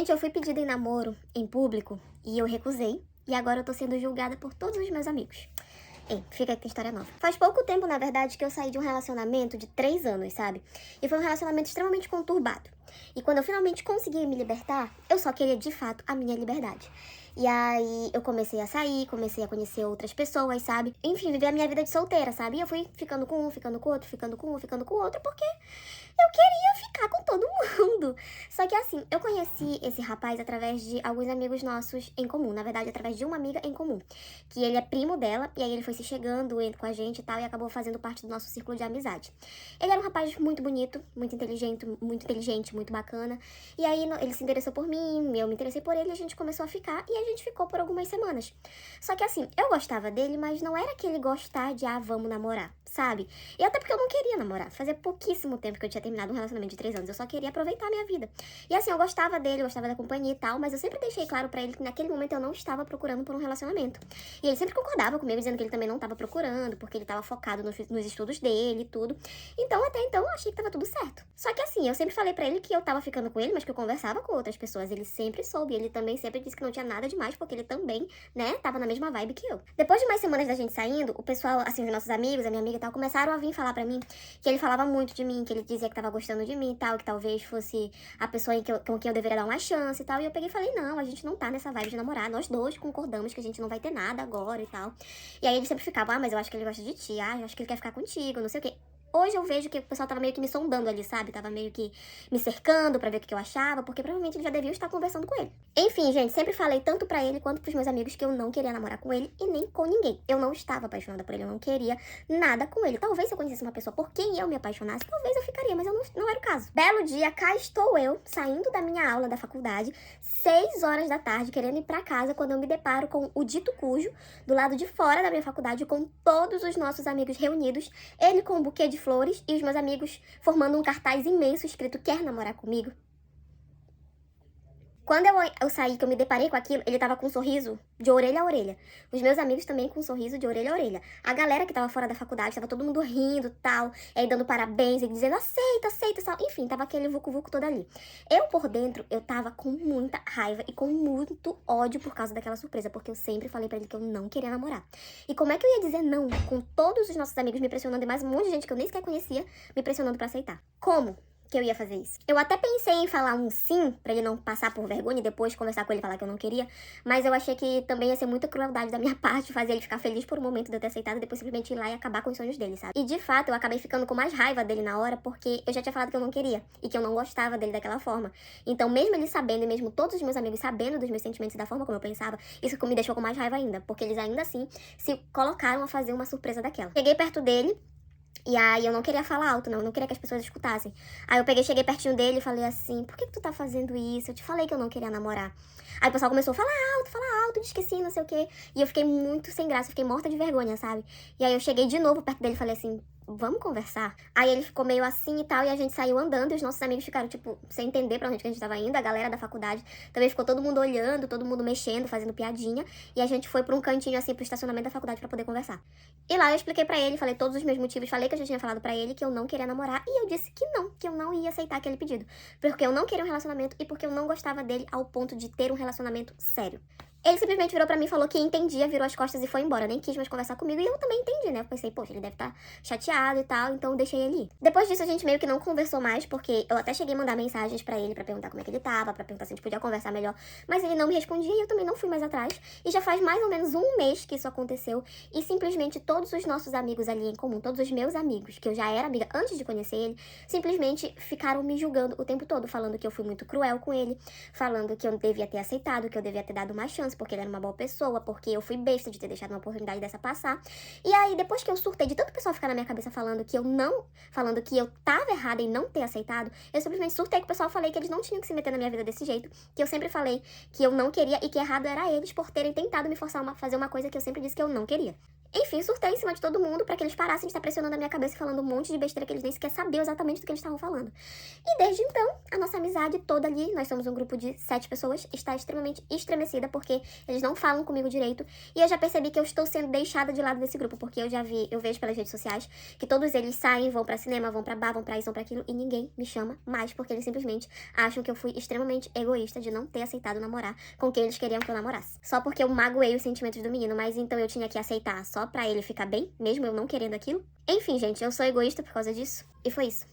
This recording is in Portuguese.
Gente, eu fui pedida em namoro em público e eu recusei. E agora eu tô sendo julgada por todos os meus amigos. Ei, fica aí que tem história nova. Faz pouco tempo, na verdade, que eu saí de um relacionamento de 3 anos, sabe? E foi um relacionamento extremamente conturbado. E quando eu finalmente consegui me libertar, eu só queria, de fato, a minha liberdade. E aí eu comecei a sair, comecei a conhecer outras pessoas, sabe? Enfim, viver a minha vida de solteira, sabe? E eu fui ficando com um, ficando com outro, ficando com um, ficando com outro, porque eu queria ficar com todo mundo. Só que assim, eu conheci esse rapaz através de alguns amigos nossos em comum. Na verdade, através de uma amiga em comum. Que ele é primo dela, e aí ele foi se chegando com a gente e tal, e acabou fazendo parte do nosso círculo de amizade. Ele era um rapaz muito bonito, muito inteligente, muito bacana. E aí ele se interessou por mim, eu me interessei por ele, e a gente começou a ficar, e a gente ficou por algumas semanas. Só que assim, eu gostava dele, mas não era aquele gostar de, vamos namorar, sabe? E até porque eu não queria namorar. Fazia pouquíssimo tempo que eu tinha terminado um relacionamento de 3 anos. Eu só queria aproveitar a minha vida. E assim, eu gostava dele, eu gostava da companhia e tal, mas eu sempre deixei claro pra ele que naquele momento eu não estava procurando por um relacionamento. E ele sempre concordava comigo, dizendo que ele também não estava procurando, porque ele estava focado nos estudos dele e tudo. Então, até então, eu achei que tava tudo certo. Só que assim, eu sempre falei pra ele que eu tava ficando com ele, mas que eu conversava com outras pessoas. Ele sempre soube. Ele também sempre disse que não tinha nada demais, porque ele também, né, tava na mesma vibe que eu. Depois de umas semanas da gente saindo, o pessoal, assim, os nossos amigos, a minha amiga e tal, começaram a vir falar pra mim que ele falava muito de mim, que ele dizia que tava gostando de mim e tal, que talvez fosse a pessoa com quem eu deveria dar uma chance e tal. E eu peguei e falei, não, a gente não tá nessa vibe de namorar. Nós dois concordamos que a gente não vai ter nada agora e tal. E aí ele sempre ficava, mas eu acho que ele gosta de ti, eu acho que ele quer ficar contigo, não sei o quê. Hoje eu vejo que o pessoal tava meio que me sondando ali, sabe? Tava meio que me cercando pra ver o que eu achava, porque provavelmente ele já devia estar conversando com ele. Enfim, gente, sempre falei tanto pra ele quanto pros meus amigos que eu não queria namorar com ele e nem com ninguém. Eu não estava apaixonada por ele, eu não queria nada com ele. Talvez se eu conhecesse uma pessoa por quem eu me apaixonasse, talvez eu ficaria, mas não era o caso. Belo dia, cá estou eu, saindo da minha aula da faculdade, 6 horas da tarde, querendo ir pra casa, quando eu me deparo com o dito cujo, do lado de fora da minha faculdade, com todos os nossos amigos reunidos, ele com um buquê de flores e os meus amigos formando um cartaz imenso escrito "Quer namorar comigo?". Quando eu saí, que eu me deparei com aquilo, ele tava com um sorriso de orelha a orelha. Os meus amigos também com um sorriso de orelha a orelha. A galera que tava fora da faculdade, tava todo mundo rindo, tal, e aí dando parabéns, e dizendo aceita, aceita, tal. Enfim, tava aquele vucu-vucu todo ali. Eu, por dentro, eu tava com muita raiva e com muito ódio por causa daquela surpresa, porque eu sempre falei pra ele que eu não queria namorar. E como é que eu ia dizer não, com todos os nossos amigos me pressionando e mais um monte de gente que eu nem sequer conhecia me pressionando pra aceitar? Como que eu ia fazer isso? Eu até pensei em falar um sim, pra ele não passar por vergonha e depois conversar com ele e falar que eu não queria, mas eu achei que também ia ser muita crueldade da minha parte fazer ele ficar feliz por um momento de eu ter aceitado e depois simplesmente ir lá e acabar com os sonhos dele, sabe? E de fato, eu acabei ficando com mais raiva dele na hora, porque eu já tinha falado que eu não queria e que eu não gostava dele daquela forma. Então, mesmo ele sabendo e mesmo todos os meus amigos sabendo dos meus sentimentos e da forma como eu pensava, isso me deixou com mais raiva ainda, porque eles ainda assim se colocaram a fazer uma surpresa daquela. Cheguei perto dele, e aí eu não queria falar alto, não queria que as pessoas escutassem. Aí eu cheguei pertinho dele e falei assim, por que tu tá fazendo isso? Eu te falei que eu não queria namorar. Aí o pessoal começou a falar alto, esqueci, não sei o quê. E eu fiquei muito sem graça, fiquei morta de vergonha, sabe? E aí eu cheguei de novo perto dele e falei assim, vamos conversar? Aí ele ficou meio assim e tal, e a gente saiu andando, e os nossos amigos ficaram, tipo, sem entender pra onde que a gente tava indo. A galera da faculdade também ficou todo mundo olhando, todo mundo mexendo, fazendo piadinha. E a gente foi pra um cantinho, assim, pro estacionamento da faculdade pra poder conversar. E lá eu expliquei pra ele, falei todos os meus motivos, falei que eu já tinha falado pra ele que eu não queria namorar, e eu disse que eu não ia aceitar aquele pedido. Porque eu não queria um relacionamento e porque eu não gostava dele ao ponto de ter um relacionamento sério. Ele simplesmente virou pra mim, falou que entendia, virou as costas e foi embora. Nem quis mais conversar comigo e eu também entendi, né? Eu pensei, poxa, ele deve estar chateado e tal, então eu deixei ele ir. Depois disso, a gente meio que não conversou mais, porque eu até cheguei a mandar mensagens pra ele pra perguntar como é que ele tava, pra perguntar se a gente podia conversar melhor, mas ele não me respondia e eu também não fui mais atrás. E já faz mais ou menos um mês que isso aconteceu e simplesmente todos os nossos amigos ali em comum, todos os meus amigos, que eu já era amiga antes de conhecer ele, simplesmente ficaram me julgando o tempo todo, falando que eu fui muito cruel com ele, falando que eu devia ter aceitado, que eu devia ter dado uma chance, porque ele era uma boa pessoa, porque eu fui besta de ter deixado uma oportunidade dessa passar. E aí, depois que eu surtei de tanto pessoal ficar na minha cabeça falando que eu tava errada em não ter aceitado, eu simplesmente surtei com o pessoal, falei que eles não tinham que se meter na minha vida desse jeito, que eu sempre falei que eu não queria e que errado era eles por terem tentado me forçar a fazer uma coisa que eu sempre disse que eu não queria. Enfim, surtei em cima de todo mundo pra que eles parassem de estar pressionando a minha cabeça e falando um monte de besteira que eles nem sequer sabiam exatamente do que eles estavam falando. E desde então, a nossa amizade toda ali, nós somos um grupo de 7 pessoas, está extremamente estremecida porque eles não falam comigo direito. E eu já percebi que eu estou sendo deixada de lado desse grupo, porque eu vejo pelas redes sociais que todos eles saem, vão pra cinema, vão pra bar, vão pra isso, vão pra aquilo, e ninguém me chama mais, porque eles simplesmente acham que eu fui extremamente egoísta de não ter aceitado namorar com quem eles queriam que eu namorasse. Só porque eu magoei os sentimentos do menino, mas então eu tinha que aceitar só pra ele ficar bem, mesmo eu não querendo aquilo. Enfim, gente, eu sou egoísta por causa disso, e foi isso.